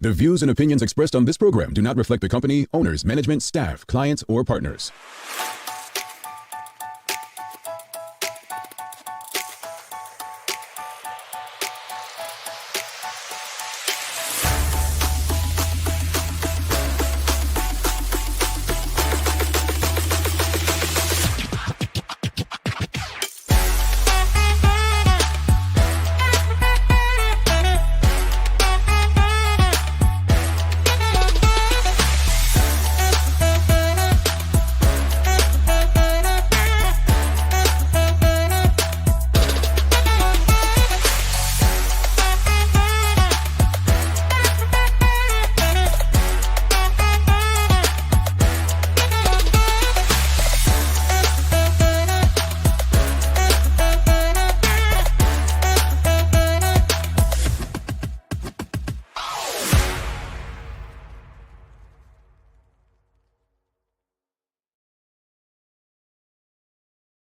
The views and opinions expressed on this program do not reflect the company, owners, management, staff, clients, or partners.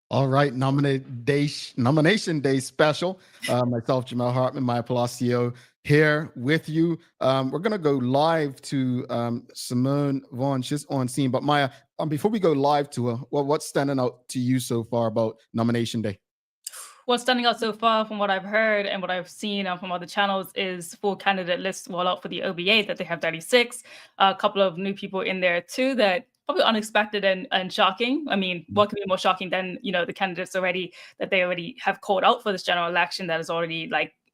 All right, nomination day special. Myself, Jamel Hartman, Maya Palacio, here with you. We're going to go live to Simone Vaughn. She's on scene. But Maya, before we go live to her, what's standing out to you so far about nomination day? What's standing out so far from what I've heard and what I've seen from other channels is full candidate lists roll out for the OBA, that they have 36. A couple of new people in there too that probably unexpected and shocking. I mean, what could be more shocking than, the candidates that they already have called out for this general election that has already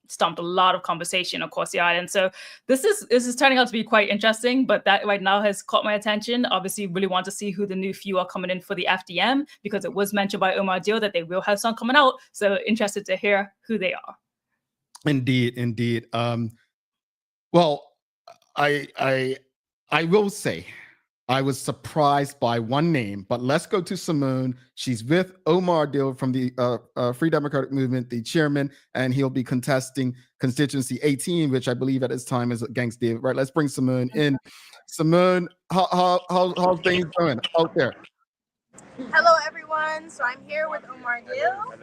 stumped a lot of conversation across the island. So this is turning out to be quite interesting, but that right now has caught my attention. Obviously, really want to see who the new few are coming in for the FDM, because it was mentioned by Omar Dio that they will have some coming out. So interested to hear who they are. Indeed. Well, I will say I was surprised by one name, but let's go to Simone. She's with Omar Dill from the Free Democratic Movement, the chairman, and he'll be contesting constituency 18, which I believe at this time is against David. Right? Let's bring Simone in. Simone, how's things going out there? Hello, everyone. So I'm here with Omar Dill,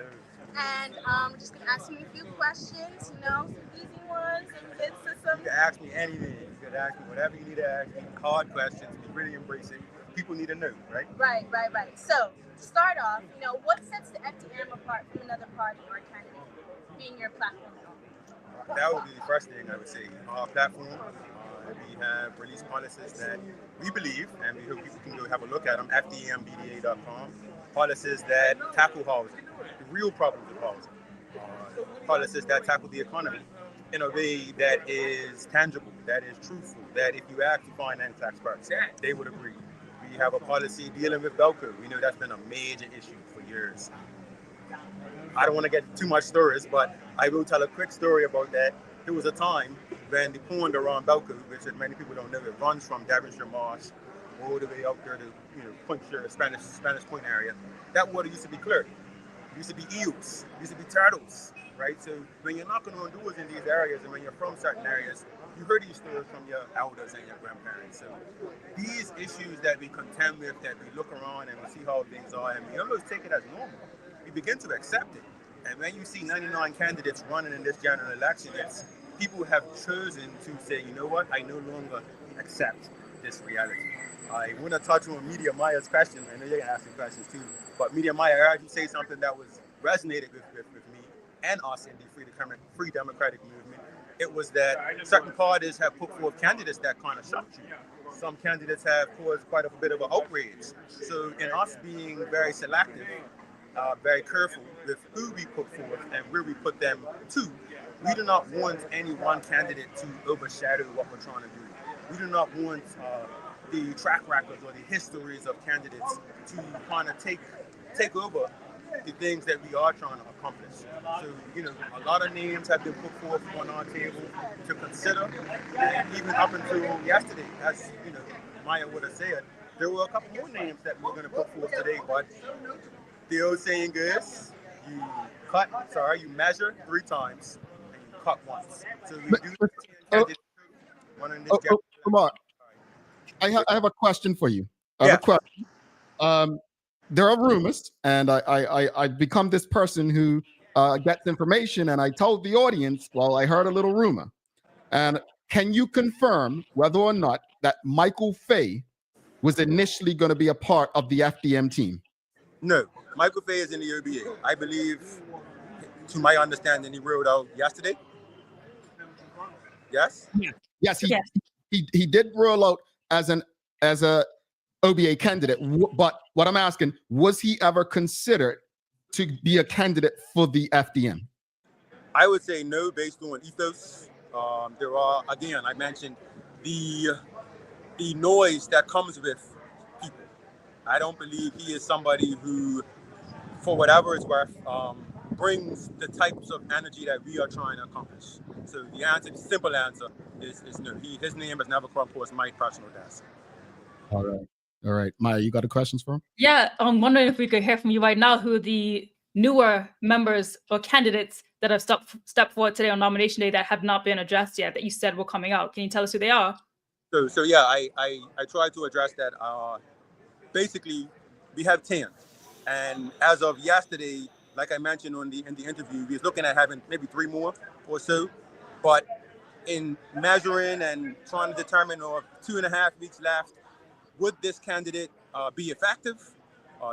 and I'm just gonna ask him a few questions. Some easy ones, some good systems. You can ask me anything. You can ask me whatever you need to ask me. Hard questions. We really embrace it. People need to know, right? Right. So to start off, what sets the FDM apart from another party or candidate, being your platform? That would be the first thing I would say. Our platform, we have released policies that we believe, and we hope people can go have a look at them, fdmbda.com. Policies that tackle housing, the real problems of housing. Policies that tackle the economy in a way that is tangible, that is truthful, that if you ask the finance experts, they would agree. We have a policy dealing with Belco. We know that's been a major issue for years. I don't want to get too much stories, but I will tell a quick story about that. There was a time when the pond around Belco, which many people don't know, it runs from Devonshire Marsh all the way out there to Puncture, Spanish Point area. That water used to be clear. It used to be eels, used to be turtles, right? So when you're knocking on doors in these areas and when you're from certain areas, you heard these stories from your elders and your grandparents. So these issues that we contend with, that we look around and we see how things are, and we almost take it as normal. We begin to accept it. And when you see 99 candidates running in this general election, people have chosen to say, you know what, I no longer accept this reality. I want to touch on Media Maya's question. I know you're going to ask some questions too. But Media Maya, I heard you say something that was resonated with me and us in the Free Democratic Movement. It was that certain parties have put forth candidates that kind of shocked you. Some candidates have caused quite a bit of an outrage. So in us being very selective, very careful with who we put forth and where we put them to, we do not want any one candidate to overshadow what we're trying to do. We do not want the track records or the histories of candidates to kind of take over the things that we are trying to accomplish. So, a lot of names have been put forth on our table to consider, and even up until yesterday, as Maya would have said, there were a couple more names that we were going to put forth today, but the old saying is, you measure 3 times and you cut once. So we do Omar, I have a question for you. I have a question. There are rumors, and I become this person who gets information, and I told the audience, well, I heard a little rumor. And can you confirm whether or not that Michael Fay was initially going to be a part of the FDM team? No, Michael Fay is in the OBA. I believe, to my understanding, he ruled out yesterday. Yes? Yes, Yes. he did roll out as a OBA candidate. But what I'm asking, was he ever considered to be a candidate for the FDM? I would say no, based on ethos. There are, again, I mentioned the noise that comes with people. I don't believe he is somebody who, for whatever it's worth, brings the types of energy that we are trying to accomplish. So the answer, the simple answer is no. His name has never come across my personal desk. All right. Maya, you got the questions for him? Yeah, I'm wondering if we could hear from you right now who the newer members or candidates that have stepped forward today on nomination day that have not been addressed yet that you said were coming out. Can you tell us who they are? So yeah, I tried to address that. Basically, we have 10, and as of yesterday, like I mentioned in the interview, we was looking at having maybe 3 more or so. But in measuring and trying to determine, or 2.5 weeks left, would this candidate be effective?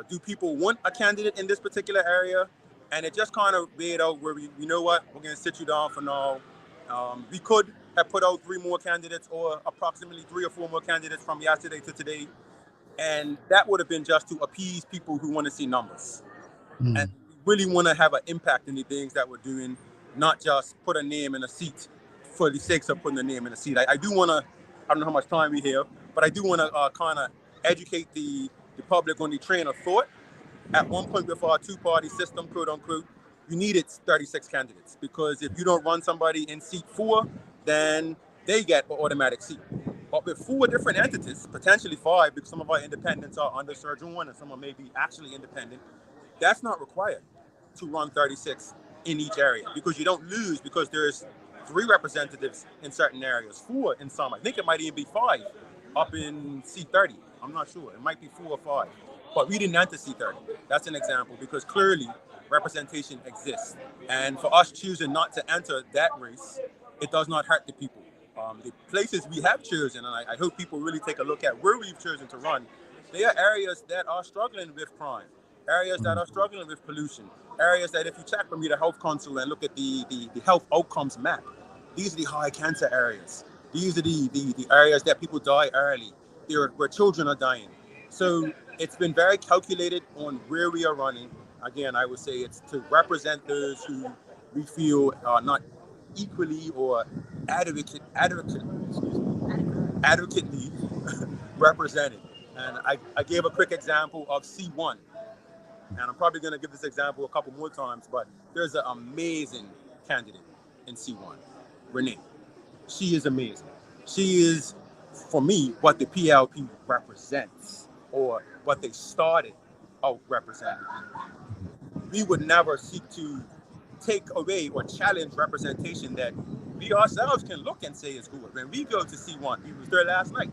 Do people want a candidate in this particular area? And it just kind of weighed out where you know what, we're going to sit you down for now. We could have put out 3 more candidates, or approximately 3 or 4 more candidates from yesterday to today. And that would have been just to appease people who want to see numbers. And we really want to have an impact in the things that we're doing, not just put a name in a seat for the sake of putting a name in a seat. I do want to, I don't know how much time we have, but I do want to kind of educate the public on the train of thought. At one point with our 2-party system, quote unquote, you needed 36 candidates, because if you don't run somebody in seat 4, then they get an automatic seat. But with 4 different entities, potentially 5, because some of our independents are under Surgeon 1 and some are maybe actually independent, that's not required to run 36 in each area, because you don't lose, because there's 3 representatives in certain areas, 4 in some. I think it might even be 5 up in C30. I'm not sure. It might be 4 or 5. But we didn't enter C30. That's an example, because clearly representation exists. And for us choosing not to enter that race, it does not hurt the people. The places we have chosen, and I hope people really take a look at where we've chosen to run, they are areas that are struggling with crime, areas that are struggling with pollution, areas that if you check Bermuda Health Council and look at the health outcomes map, these are the high cancer areas. These are the areas that people die early, where children are dying. So it's been very calculated on where we are running. Again, I would say it's to represent those who we feel are not equally or adequately represented. And I gave a quick example of C1. And I'm probably going to give this example a couple more times, but there's an amazing candidate in C1, Renee. She is amazing. She is, for me, what the PLP represents, or what they started out representing. We would never seek to take away or challenge representation that we ourselves can look and say is good. When we go to C1, we was there last night.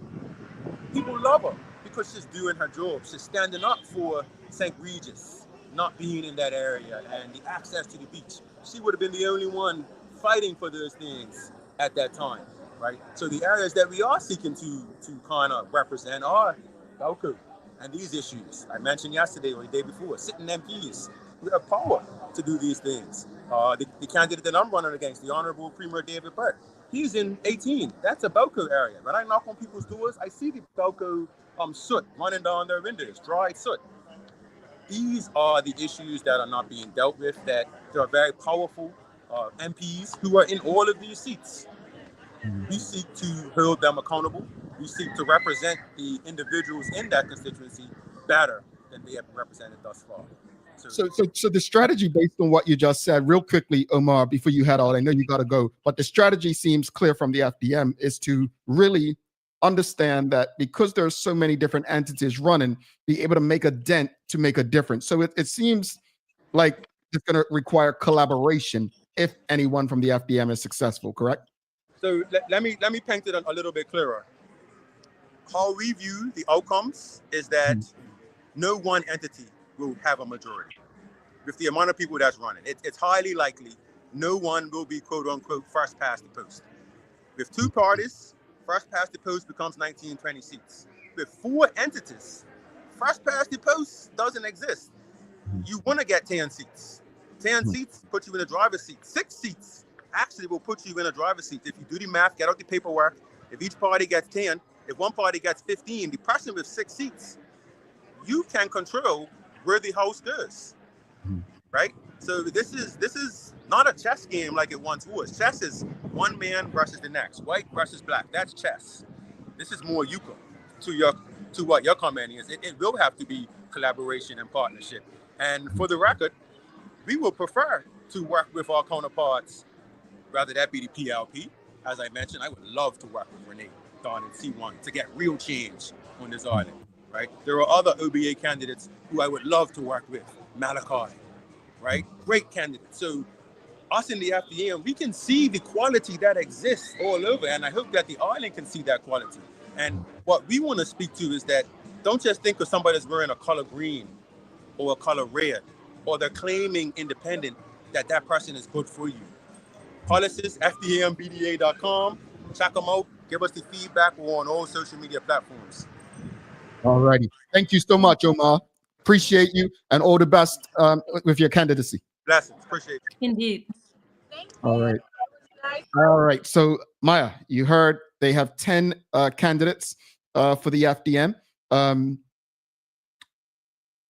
People love her because she's doing her job. She's standing up for St. Regis not being in that area and the access to the beach. She would have been the only one fighting for those things at that time, right? So the areas that we are seeking to kind of represent are Belco and these issues. I mentioned yesterday or the day before, sitting MPs who have power to do these things. The candidate that I'm running against, the Honorable Premier David Burt, he's in 18. That's a Belco area. When I knock on people's doors, I see the Belco soot running down their windows, dried soot. These are the issues that are not being dealt with, that there are very powerful MPs who are in all of these seats. We seek to hold them accountable. We seek to represent the individuals in that constituency better than they have represented thus far. So the strategy, based on what you just said, real quickly, Omar, before you head out, I know you got to go, but the strategy seems clear from the FDM is to really understand that because there's so many different entities running, be able to make a dent to make a difference. So it seems like it's going to require collaboration if anyone from the FDM is successful, correct? So let me paint it a little bit clearer. How we view the outcomes is that no one entity will have a majority. With the amount of people that's running, it's highly likely no one will be quote unquote first past the post. With 2 parties, first past the post becomes 19, 20 seats. With 4 entities, first past the post doesn't exist. You want to get 10 seats. 10 seats put you in a driver's seat. 6 seats actually will put you in a driver's seat. If you do the math, get out the paperwork. If each party gets 10, if one party gets 15, the person with 6 seats, you can control where the house goes, right? So this is not a chess game like it once was. Chess is one man versus the next, white versus black. That's chess. This is more euchre to what your comment is. It will have to be collaboration and partnership. And for the record, we would prefer to work with our counterparts, rather that be the PLP. As I mentioned, I would love to work with Renee, Don, and C1 to get real change on this island, right? There are other OBA candidates who I would love to work with, Malachi, right? Great candidates. So us in the FDM, we can see the quality that exists all over, and I hope that the island can see that quality. And what we want to speak to is that don't just think of somebody that's wearing a color green or a color red, or they're claiming independent, that person is good for you. Policies, fdmbda.com. Check them out. Give us the feedback. We're on all social media platforms. All righty. Thank you so much, Omar. Appreciate you, and all the best with your candidacy. Blessings. Appreciate it. Indeed. Thank you. All right. Nice. All right. So, Maya, you heard they have 10 candidates for the FDM.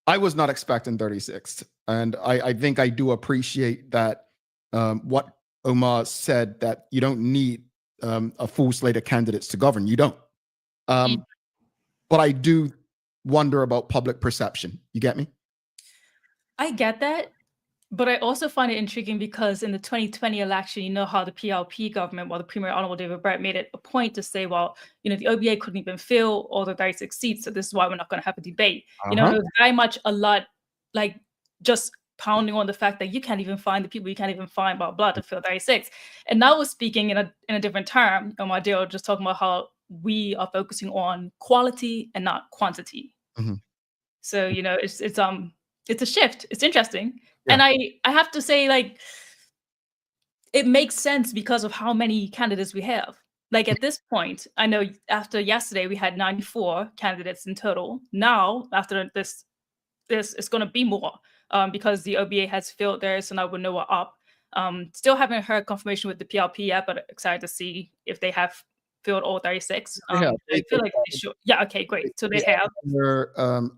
I was not expecting 36. And I think I do appreciate that what Omar said, that you don't need a full slate of candidates to govern. You don't. But I do wonder about public perception. You get me? I get that. But I also find it intriguing because in the 2020 election, you know how the PLP government, well, the Premier Honorable David Brett made it a point to say, well, the OBA couldn't even fill all the 36 seats, so this is why we're not going to have a debate. It was very much a lot like just pounding on the fact that you can't even find the people, you can't even find blah, blah, to fill 36. And now we're speaking in a different term. My dear, just talking about how we are focusing on quality and not quantity. So, it's a shift. It's interesting. Yeah. And I have to say, like, it makes sense because of how many candidates we have. Like at this point, I know after yesterday we had 94 candidates in total. Now, after this it's going to be more because the OBA has filled theirs, so now we know we're up. Still haven't heard confirmation with the PLP yet, but excited to see if they have filled all 36. I feel like they should. Yeah, okay, great. So they have.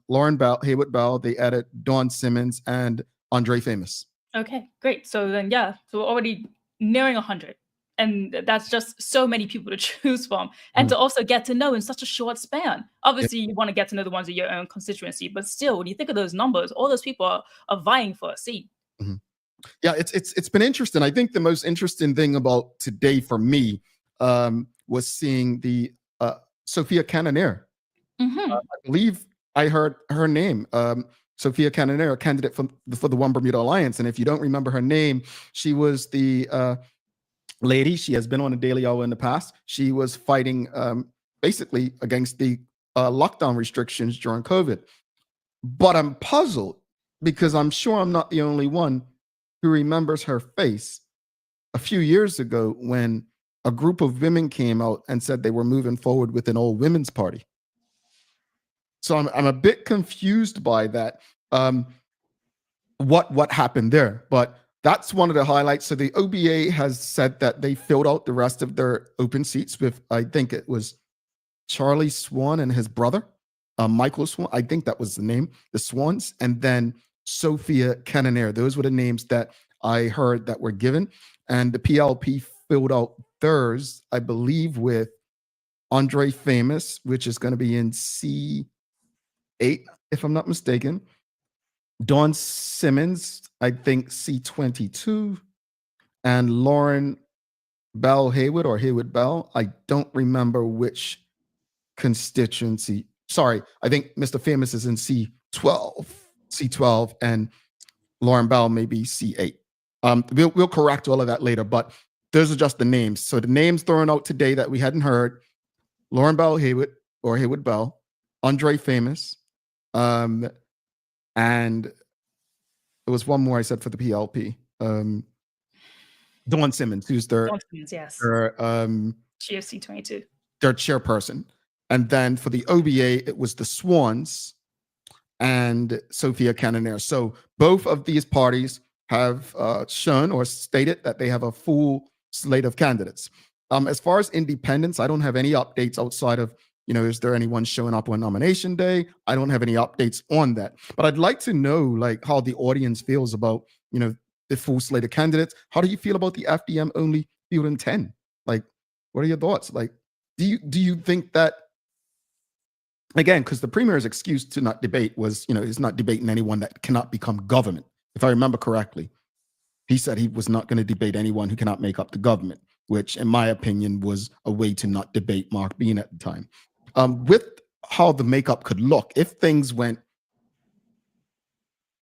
Lauren Bell, Haywood Bell, they added Dawn Simmons and Andre Famous. Okay, great. So then, yeah, so we're already nearing 100. And that's just so many people to choose from and to also get to know in such a short span. Obviously, you want to get to know the ones in your own constituency, but still, when you think of those numbers, all those people are vying for a seat. Yeah, it's been interesting. I think the most interesting thing about today for me was seeing the Sophia Cannonier. I believe I heard her name. Sophia Cannonier, a candidate for the One Bermuda Alliance. And if you don't remember her name, she was the lady. She has been on a Daily Hour in the past. She was fighting basically against the lockdown restrictions during COVID. But I'm puzzled because I'm sure I'm not the only one who remembers her face a few years ago when a group of women came out and said they were moving forward with an all women's party. So I'm a bit confused by that. What happened there? But that's one of the highlights. So the OBA has said that they filled out the rest of their open seats with, I think it was Charlie Swan and his brother, Michael Swan. I think that was the name, the Swans, and then Sophia Cannonier. Those were the names that I heard that were given. And the PLP filled out theirs, I believe, with Andre Famous, which is going to be in C8, if I'm not mistaken. Dawn Simmons, I think C22, and Lauren Bell Haywood or Haywood Bell. I don't remember which constituency. Sorry, I think Mr. Famous is in C12, and Lauren Bell may be C8. We'll correct all of that later, but those are just the names. So the names thrown out today that we hadn't heard: Lauren Bell Haywood or Haywood Bell, Andre Famous, and there was one more I said for the PLP. Dawn Simmons, who's their GFC 22. Their chairperson. And then for the OBA, it was the Swans and Sophia Cannonier. So both of these parties have shown or stated that they have a full slate of candidates. As far as independents, I don't have any updates outside of, is there anyone showing up on nomination day? I don't have any updates on that. But I'd like to know, like, how the audience feels about, the full slate of candidates. How do you feel about the FDM only fielding 10? Like, what are your thoughts? Like, do you think that, again, because the premier's excuse to not debate was, he's not debating anyone that cannot become government. If I remember correctly, he said he was not going to debate anyone who cannot make up the government, which in my opinion was a way to not debate Mark Bean at the time. With how the makeup could look, if things went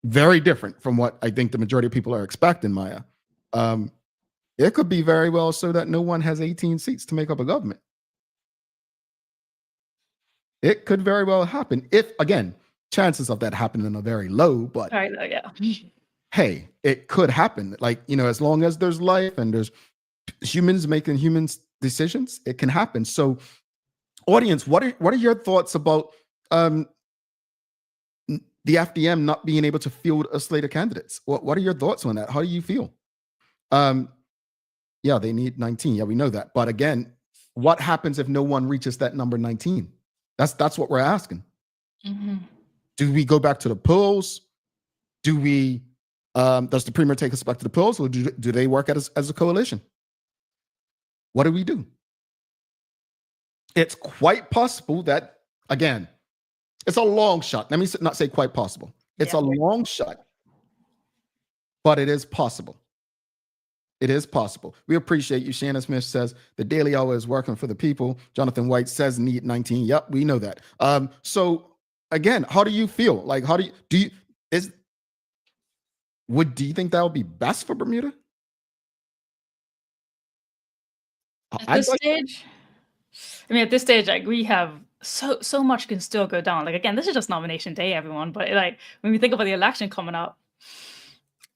very different from what I think the majority of people are expecting, Maya, it could be very well so that no one has 18 seats to make up a government. It could very well happen. If, again, chances of that happening are very low, but Very low, yeah. hey, it could happen. Like, as long as there's life and there's humans making humans decisions, it can happen. So, audience, what are your thoughts about the FDM not being able to field a slate of candidates? What are your thoughts on that? How do you feel? Yeah, they need 19. Yeah, we know that. But again, what happens if no one reaches that number 19? That's what we're asking. Mm-hmm. Do we go back to the polls? Do we does the premier take us back to the polls, or do they work as a coalition? What do we do? It's quite possible that, again, it's a long shot. Let me not say quite possible. It's a long shot, but it is possible. It is possible. We appreciate you. Shannon Smith says the Daily Hour is working for the people. Jonathan White says need 19. Yep, we know that. So again, how do you feel? Like, how do you do you think that would be best for Bermuda? At this stage, like, we have so much can still go down. Like, again, this is just nomination day, everyone. But like, when we think about the election coming up,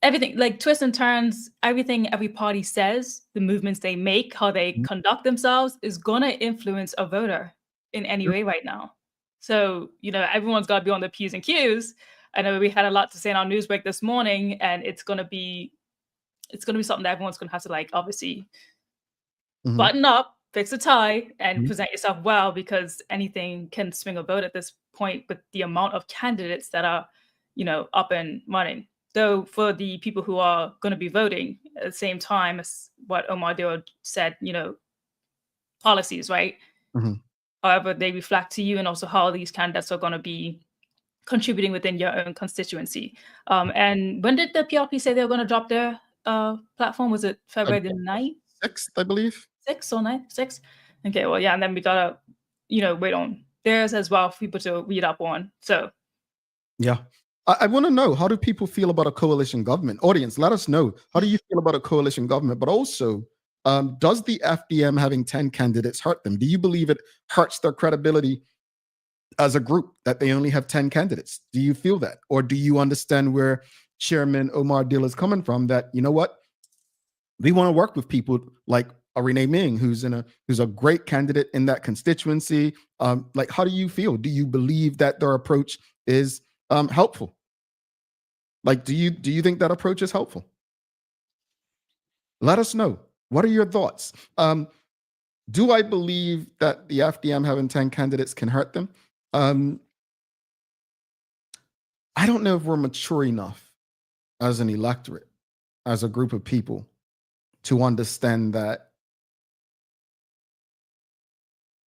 everything, like, twists and turns, everything every party says, the movements they make, how they conduct themselves is gonna influence a voter in any way right now. So, everyone's got to be on the P's and Q's. I know we had a lot to say in our news break this morning, and it's gonna be something that everyone's gonna have to, like, obviously button up, fix a tie, and present yourself well, because anything can swing a vote at this point with the amount of candidates that are, up and running. Though for the people who are going to be voting at the same time as what Omar Dio said, policies, right? However, they reflect to you, and also how these candidates are going to be contributing within your own constituency. And when did the PRP say they were going to drop their platform? Was it February the 9th? 6th, I believe. 6th or 9th? 6th? Okay, well, yeah, and then we gotta, wait on theirs as well for people to read up on. So, yeah. I want to know, how do people feel about a coalition government? Audience, let us know. How do you feel about a coalition government? But also, does the FDM having 10 candidates hurt them? Do you believe it hurts their credibility as a group that they only have 10 candidates? Do you feel that? Or do you understand where Chairman Omar Dill is coming from, that, you know what? We want to work with people like a Renee Ming, who's a great candidate in that constituency. Like, how do you feel? Do you believe that their approach is helpful? Like, do you think that approach is helpful? Let us know. What are your thoughts? Do I believe that the FDM having 10 candidates can hurt them? I don't know if we're mature enough as an electorate, as a group of people, to understand that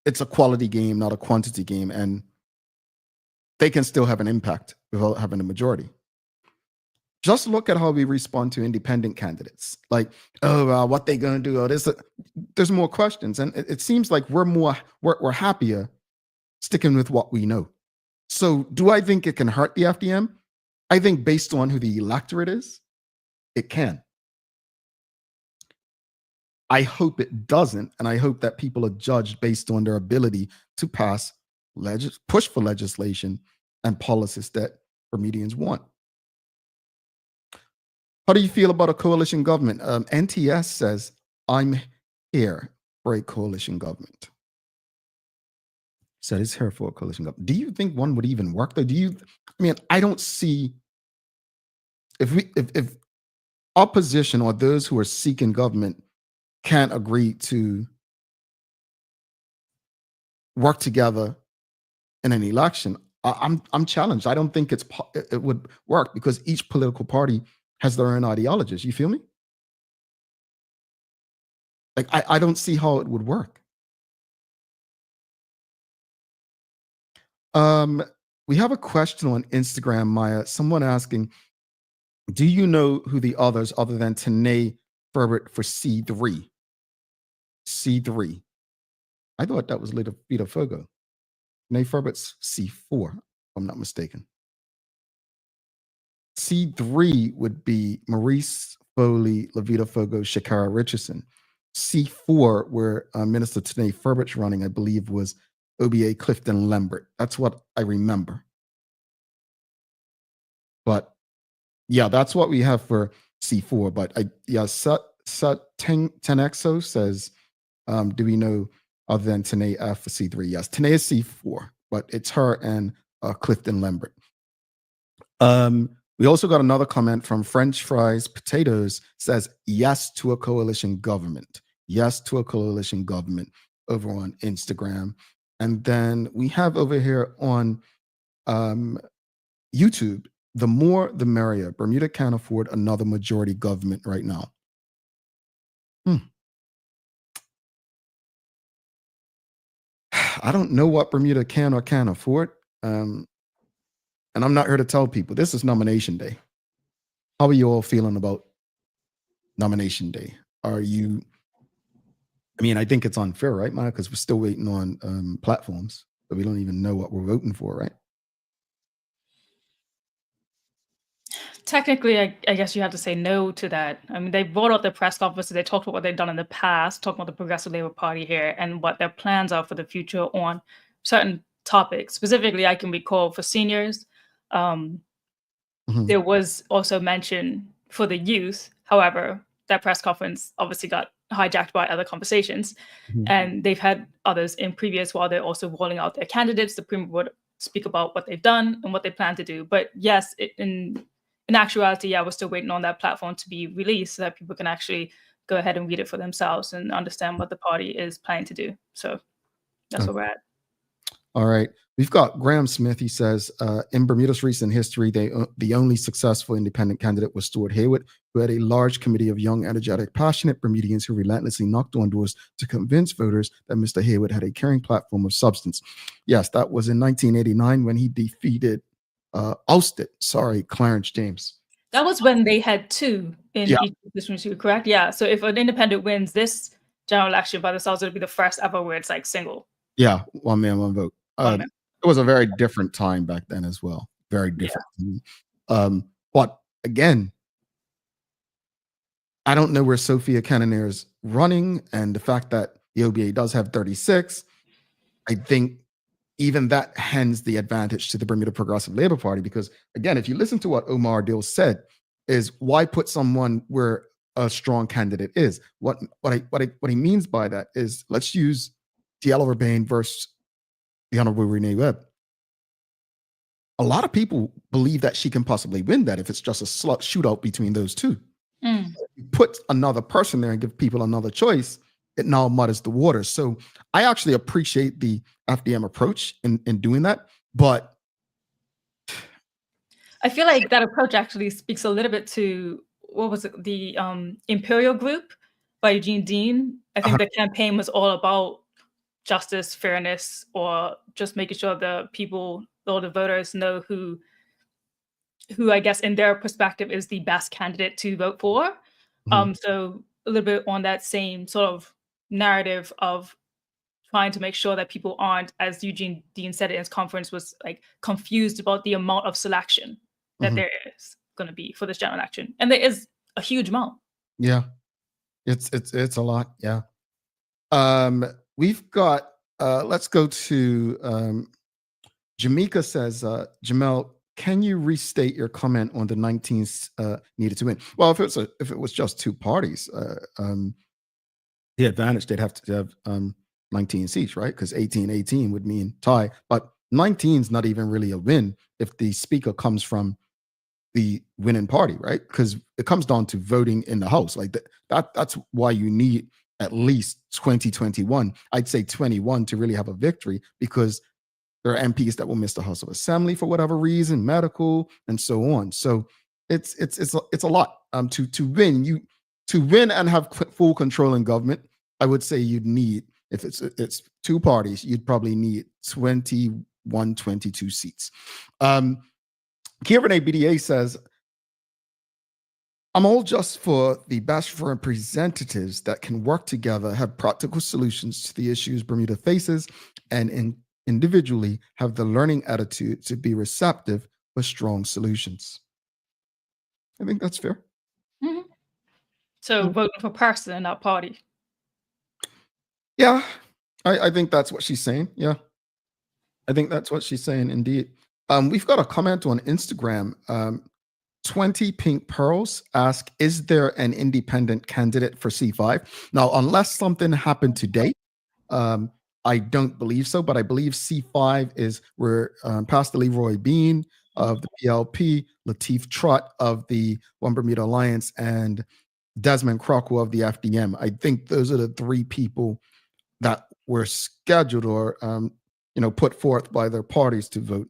it's a quality game, not a quantity game, and they can still have an impact without having a majority. Just look at how we respond to independent candidates. Like, what they gonna do? There's more questions, and it seems like we're happier sticking with what we know. So, do I think it can hurt the FDM? I think based on who the electorate is, it can. I hope it doesn't, and I hope that people are judged based on their ability to push for legislation and policies that Bermudians want. How do you feel about a coalition government? NTS says, I'm here. for a coalition government. Said it's here for a coalition government. Do you think one would even work though? I don't see if opposition or those who are seeking government can't agree to work together in an election. I'm challenged. I don't think it would work because each political party has their own ideologies. You feel me? Like I don't see how it would work. We have a question on Instagram, Maya. Someone asking, do you know who the others other than Tanae Ferbert for C3? C3. I thought that was Vita Fogo. Tanae Ferbert's C4, if I'm not mistaken. C3 would be Maurice Foley, Levita Fogo, Shakara Richardson. C4, where Minister Tanae Ferbert's running, I believe, was OBA Clifton Lambert. That's what I remember. But yeah, that's what we have for C4. But Tenexo says, do we know other than Tanae F for C3? Yes, Tanae is C4, but it's her and Clifton Lambert. We also got another comment from French Fries Potatoes, says yes to a coalition government. Yes to a coalition government over on Instagram. And then we have over here on YouTube, the more the merrier. Bermuda can't afford another majority government right now. I don't know what Bermuda can or can't afford. And I'm not here to tell people. This is nomination day. How are you all feeling about nomination day? I think it's unfair, right, Maya? Because we're still waiting on platforms, but we don't even know what we're voting for, right? Technically, I guess you have to say no to that. I mean, they brought out their press conferences. They talked about what they've done in the past, talking about the Progressive Labour Party here and what their plans are for the future on certain topics. Specifically, I can recall for seniors, there was also mention for the youth. However, that press conference obviously got hijacked by other conversations. And they've had others in previous while they're also rolling out their candidates. The Premier would speak about what they've done and what they plan to do. But yes, in actuality, we're still waiting on that platform to be released so that people can actually go ahead and read it for themselves and understand what the party is planning to do. So that's where we're at. All right. We've got Graham Smith. He says, in Bermuda's recent history, the only successful independent candidate was Stuart Haywood, who had a large committee of young, energetic, passionate Bermudians who relentlessly knocked on doors to convince voters that Mr. Haywood had a caring platform of substance. Yes, that was in 1989 when he defeated Clarence James. That was when they had two in each constituency, correct? Yeah. So if an independent wins this general election by themselves, it'll be the first ever where it's like single. Yeah, one man, one vote. It was a very different time back then as well. Very different. Yeah. But again, I don't know where Sophia Cannonier's running, and the fact that the OBA does have 36, I think even that hands the advantage to the Bermuda Progressive Labour Party, because again, if you listen to what Omar Dill said, is why put someone where a strong candidate is? What he means by that is, let's use Diallo Urbane versus the Honorable Renee Webb. A lot of people believe that she can possibly win that if it's just a shootout between those two. You put another person there and give people another choice, it now mudders the waters. So I actually appreciate the FDM approach in doing that. But I feel like that approach actually speaks a little bit to, what was it, the Imperial Group by Eugene Dean. I think the campaign was all about justice, fairness, or just making sure the people, all the voters know who I guess in their perspective is the best candidate to vote for. So a little bit on that same sort of narrative of trying to make sure that people aren't, as Eugene Dean said in his conference, was like confused about the amount of selection that there is going to be for this general election. And there is a huge amount. Yeah, it's a lot. Yeah. We've got, let's go to Jamaica says, Jamel, can you restate your comment on the 19th needed to win? Well, if it was just two parties, the advantage, they'd have to have 19 seats, right? Because 18-18 would mean tie. But 19 is not even really a win if the speaker comes from the winning party, right? Because it comes down to voting in the House. Like that's why you need at least 2021. I'd say 21 to really have a victory, because there are MPs that will miss the House of Assembly for whatever reason, medical, and so on. So it's a lot. To win and have full control in government, I would say you'd need, if it's two parties, you'd probably need 21, 22 seats. Kieran BDA says, I'm all just for the best representatives that can work together, have practical solutions to the issues Bermuda faces, and individually have the learning attitude to be receptive with strong solutions. I think that's fair. Mhm. So voting for person and not party. Yeah, I think that's what she's saying. Yeah, I think that's what she's saying, indeed. We've got a comment on Instagram. 20 Pink Pearls ask, is there an independent candidate for C5? Now, unless something happened today, I don't believe so, but I believe C5 is where Pastor Leroy Bean of the PLP, Lateef Trott of the One Bermuda Alliance, and Desmond Crockwell of the FDM. I think those are the three people that were scheduled or put forth by their parties to vote,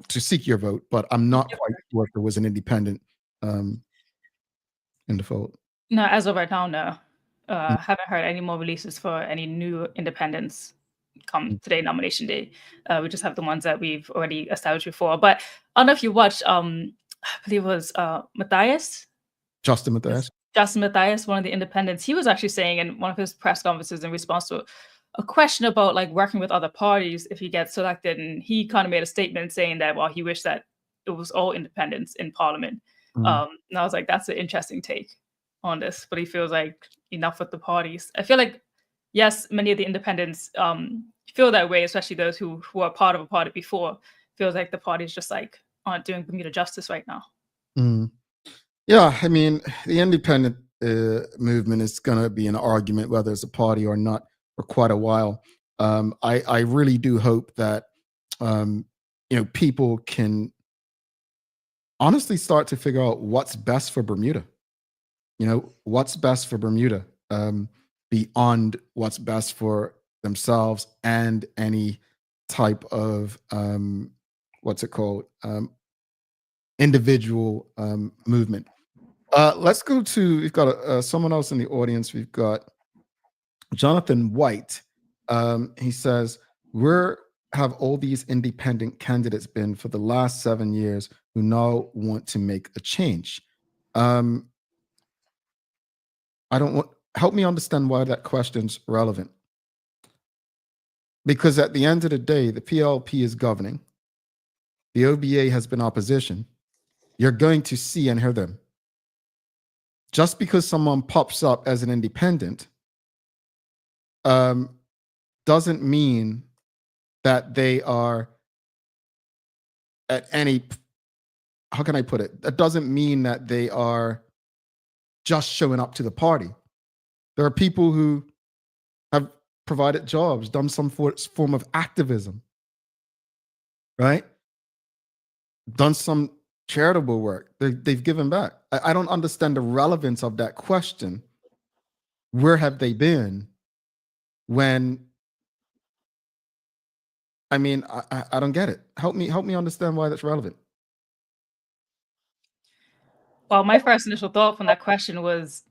to seek your vote. But I'm not quite sure if there was an independent in the fold. No, as of right now, no. Haven't heard any more releases for any new independents come today, nomination day. We just have the ones that we've already established before. But I don't know if you watched, I believe it was Matthias. Justin Matthias. Justin Matthias, one of the independents, he was actually saying in one of his press conferences in response to a question about like working with other parties if he gets selected, and he kind of made a statement saying that, well, he wished that it was all independents in Parliament. And I was like, that's an interesting take on this, but he feels like enough with the parties. I feel like, yes, many of the independents feel that way, especially those who are part of a party before. Feels like the parties just like aren't doing Bermuda justice right now. Yeah, I mean, the independent movement is going to be an argument whether it's a party or not for quite a while. I really do hope that people can honestly start to figure out what's best for Bermuda. What's best for Bermuda beyond what's best for themselves and any type of individual movement. Let's go to, we've got someone else in the audience. We've got Jonathan White. He says, where have all these independent candidates been for the last 7 years who now want to make a change? Help me understand why that question's relevant. Because at the end of the day, the PLP is governing. The OBA has been opposition. You're going to see and hear them. Just because someone pops up as an independent doesn't mean that they are at any, how can I put it? That doesn't mean that they are just showing up to the party. There are people who have provided jobs, done some form of activism, right? Done some charitable work. They've given back. I don't understand the relevance of that question. Where have they been when, I mean, I don't get it. Help me understand why that's relevant. Well, my first initial thought from that question was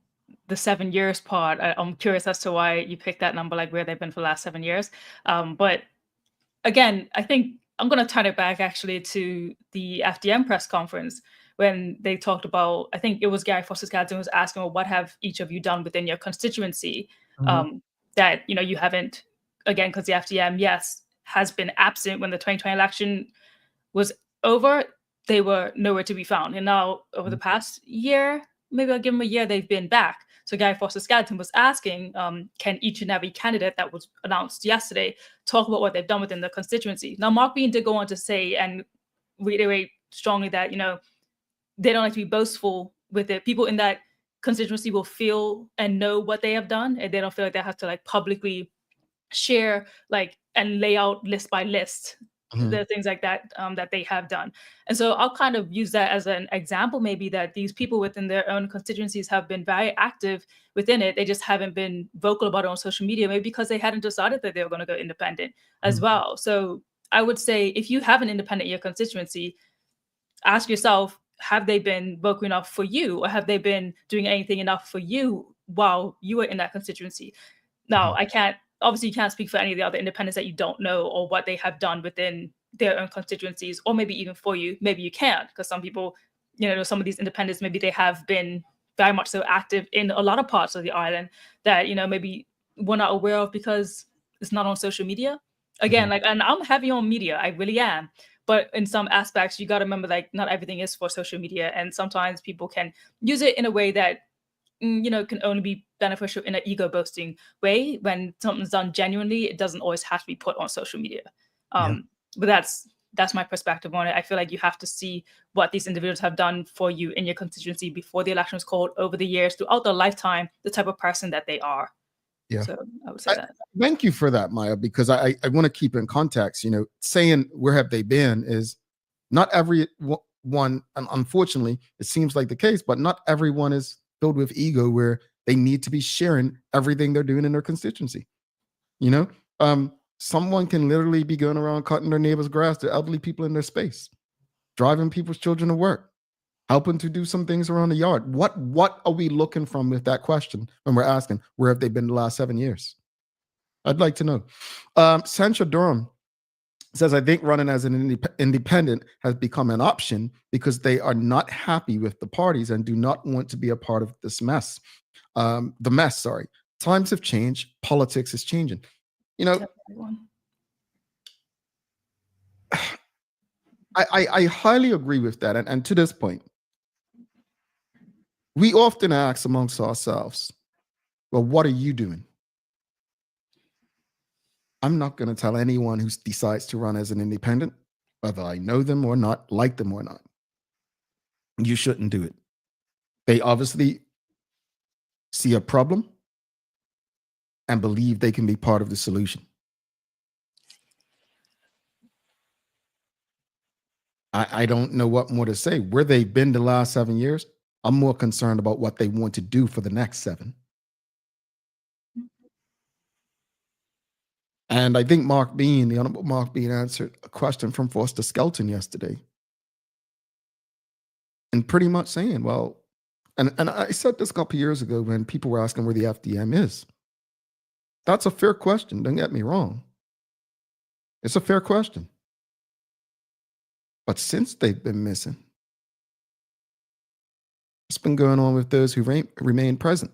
the 7 years part. I'm curious as to why you picked that number, like where they've been for the last 7 years. But again, I think I'm going to turn it back actually to the FDM press conference when they talked about, I think it was Gary Foster-Gadsden was asking, well, what have each of you done within your constituency that, you haven't, again, because the FDM, yes, has been absent when the 2020 election was over. They were nowhere to be found. And now over the past year, maybe I'll give them a year, they've been back. So Gary Foster-Gadsden was asking, can each and every candidate that was announced yesterday talk about what they've done within the constituency? Now, Mark Bean did go on to say and reiterate strongly that, they don't like to be boastful with it. People in that constituency will feel and know what they have done, and they don't feel like they have to like publicly share like and lay out list by list the things like that that they have done. And so I'll kind of use that as an example, maybe that these people within their own constituencies have been very active within it. They just haven't been vocal about it on social media, maybe because they hadn't decided that they were going to go independent as well. So I would say if you have an independent in your constituency, ask yourself, have they been vocal enough for you, or have they been doing anything enough for you while you were in that constituency? Now, I can't, obviously, you can't speak for any of the other independents that you don't know or what they have done within their own constituencies, or maybe even for you. Maybe you can, because some people, some of these independents, maybe they have been very much so active in a lot of parts of the island that, maybe we're not aware of because it's not on social media. Again, like, and I'm heavy on media, I really am. But in some aspects, you got to remember, like, not everything is for social media. And sometimes people can use it in a way that, can only be beneficial in an ego boasting way. When something's done genuinely, it doesn't always have to be put on social media. But that's my perspective on it. I feel like you have to see what these individuals have done for you in your constituency before the election was called, over the years, throughout their lifetime, the type of person that they are. Yeah. So I would say that. Thank you for that, Maya, because I want to keep in context, saying where have they been is not everyone, and unfortunately, it seems like the case, but not everyone is filled with ego where they need to be sharing everything they're doing in their constituency. Someone can literally be going around cutting their neighbor's grass to elderly people in their space, driving people's children to work, helping to do some things around the yard. What are we looking from with that question when we're asking, where have they been the last 7 years? I'd like to know. Sancha Durham says, I think running as an independent has become an option because they are not happy with the parties and do not want to be a part of this mess. The mess, sorry. Times have changed. Politics is changing. I highly agree with that. And to this point, we often ask amongst ourselves, well, what are you doing? I'm not going to tell anyone who decides to run as an independent, whether I know them or not, like them or not. You shouldn't do it. They obviously see a problem and believe they can be part of the solution. I don't know what more to say. Where they've been the last 7 years, I'm more concerned about what they want to do for the next 7. And I think the Honorable Mark Bean answered a question from Foster Skelton yesterday. And pretty much saying, well, and I said this a couple of years ago when people were asking where the FDM is. That's a fair question. Don't get me wrong. It's a fair question. But since they've been missing, what's been going on with those who remain present?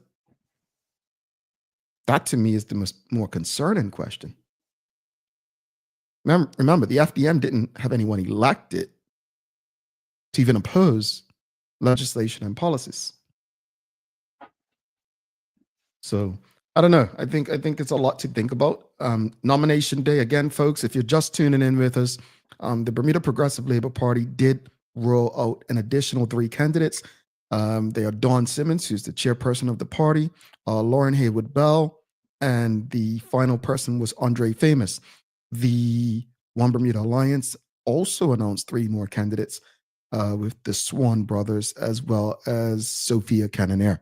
That to me is the more concerning question. Remember, the FDM didn't have anyone elected to even oppose legislation and policies. So I don't know. I think it's a lot to think about. Nomination day, again, folks, if you're just tuning in with us, the Bermuda Progressive Labor Party did roll out an additional 3 candidates. They are Dawn Simmons, who's the chairperson of the party, Lauren Haywood Bell, and the final person was Andre Famous. The One Bermuda Alliance also announced 3 more candidates with the Swan brothers as well as Sophia Cannonier.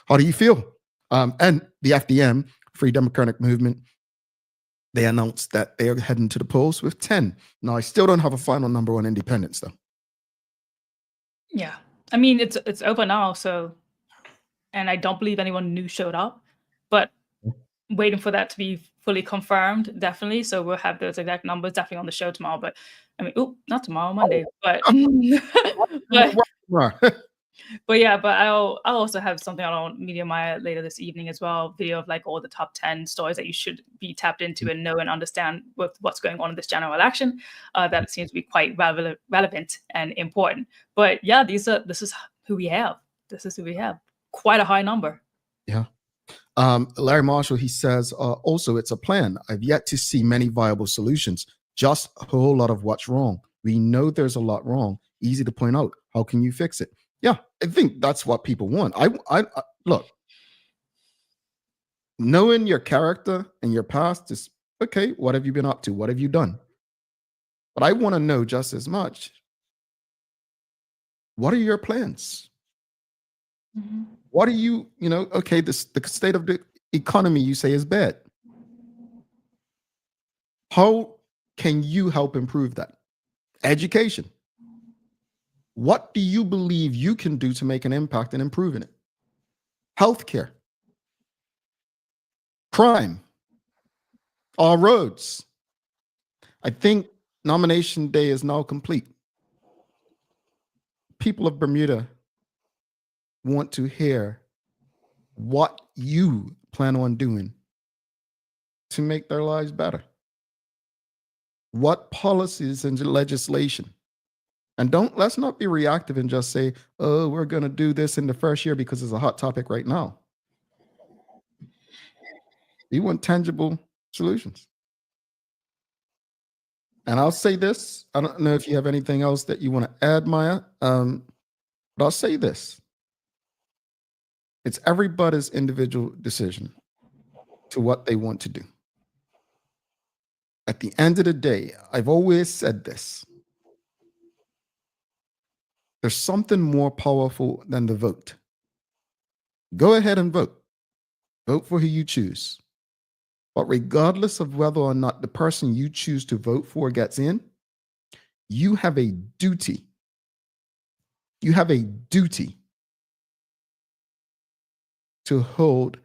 How do you feel? And the FDM, Free Democratic Movement, they announced that they are heading to the polls with 10. Now, I still don't have a final number on independents, though. Yeah. I mean, it's over now, so, and I don't believe anyone new showed up, but waiting for that to be fully confirmed, definitely. So we'll have those exact numbers definitely on the show tomorrow. But I mean, not tomorrow, Monday, but but yeah, but I'll also have something on Media Maya later this evening as well, video of like all the top 10 stories that you should be tapped into and know and understand with what's going on in this general election. That seems to be quite relevant and important. But yeah, this is who we have. This is who we have. Quite a high number. Yeah. Larry Marshall, he says, also, it's a plan. I've yet to see many viable solutions, just a whole lot of what's wrong. We know there's a lot wrong. Easy to point out. How can you fix it? Yeah, I think that's what people want. Look, knowing your character and your past is okay. What have you been up to? What have you done? But I want to know just as much. What are your plans? Mhm. What are you, okay, the state of the economy you say is bad. How can you help improve that? Education. What do you believe you can do to make an impact in improving it? Healthcare. Crime. Our roads. I think nomination day is now complete. People of Bermuda want to hear what you plan on doing to make their lives better. What policies and legislation? And let's not be reactive and just say, oh, we're going to do this in the first year because it's a hot topic right now. We want tangible solutions. And I'll say this. I don't know if you have anything else that you want to add, Maya. But I'll say this. It's everybody's individual decision to what they want to do. At the end of the day, I've always said this. There's something more powerful than the vote. Go ahead and vote. Vote for who you choose. But regardless of whether or not the person you choose to vote for gets in, you have a duty. You have a duty to hold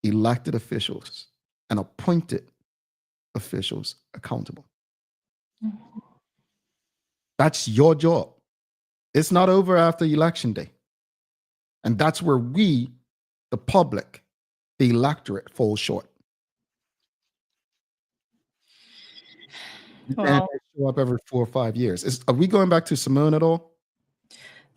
elected officials and appointed officials accountable. Mhm. That's your job. It's not over after election day. And that's where we, the public, the electorate, fall short. You can't Well, show up every 4 or 5 years. Are we going back to Simone at all?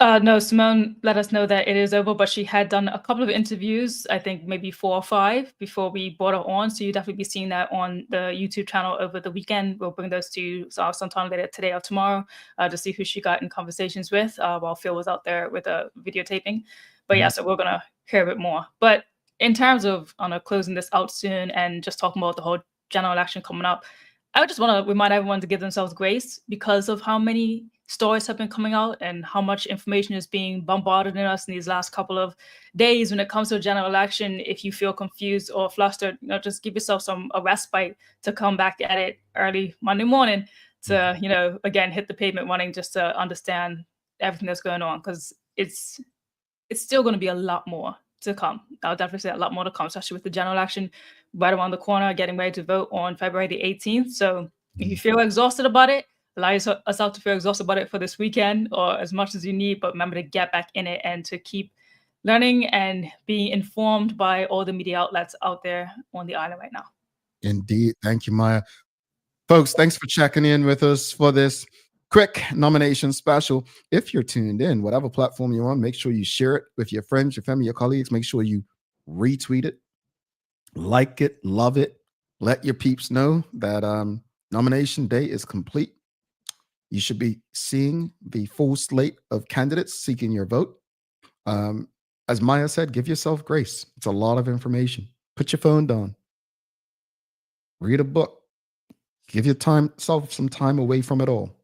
No, Simone let us know that it is over, but she had done a couple of interviews, I think maybe 4 or 5 before we brought her on. So you definitely be seeing that on the YouTube channel over the weekend. We'll bring those to you sometime later today or tomorrow to see who she got in conversations with while Phil was out there with a videotaping. But yeah, so we're going to hear a bit more. But in terms of closing this out soon and just talking about the whole general election coming up, I would just want to remind everyone to give themselves grace because of how many stories have been coming out and how much information is being bombarded in us in these last couple of days when it comes to a general election. If you feel confused or flustered, just give yourself a respite to come back at it early Monday morning to, again, hit the pavement running just to understand everything that's going on because it's still going to be a lot more to come. I'll definitely say a lot more to come, especially with the general election right around the corner, getting ready to vote on February the 18th. So if you feel exhausted about it, allow yourself to feel exhausted about it for this weekend or as much as you need, but remember to get back in it and to keep learning and being informed by all the media outlets out there on the island right now. Indeed. Thank you, Maya. Folks, thanks for checking in with us for this quick nomination special. If you're tuned in, whatever platform you're on, make sure you share it with your friends, your family, your colleagues. Make sure you retweet it, like it, love it. Let your peeps know that nomination day is complete. You should be seeing the full slate of candidates seeking your vote. As Maya said, give yourself grace. It's a lot of information. Put your phone down. Read a book. Give yourself some time away from it all.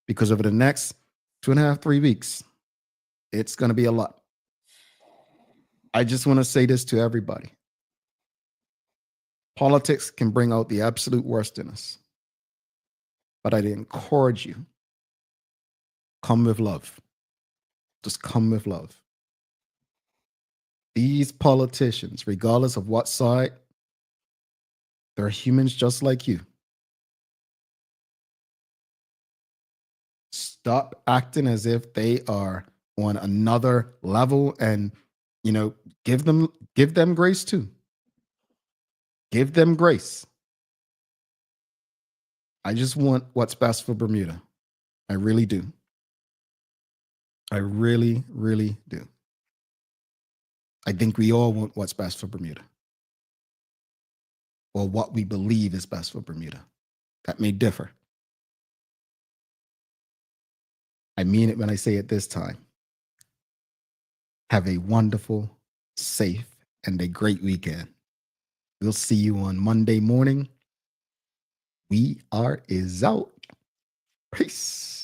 Because over the next 2.5, 3 weeks, it's going to be a lot. I just want to say this to everybody. Politics can bring out the absolute worst in us. But I'd encourage you, come with love. Just come with love. These politicians, regardless of what side, they're humans just like you. Stop acting as if they are on another level and, give them grace too. Give them grace. I just want what's best for Bermuda. I really do. I really, really do. I think we all want what's best for Bermuda. Or what we believe is best for Bermuda. That may differ. I mean it when I say it this time. Have a wonderful, safe, and a great weekend. We'll see you on Monday morning. We are is out. Peace.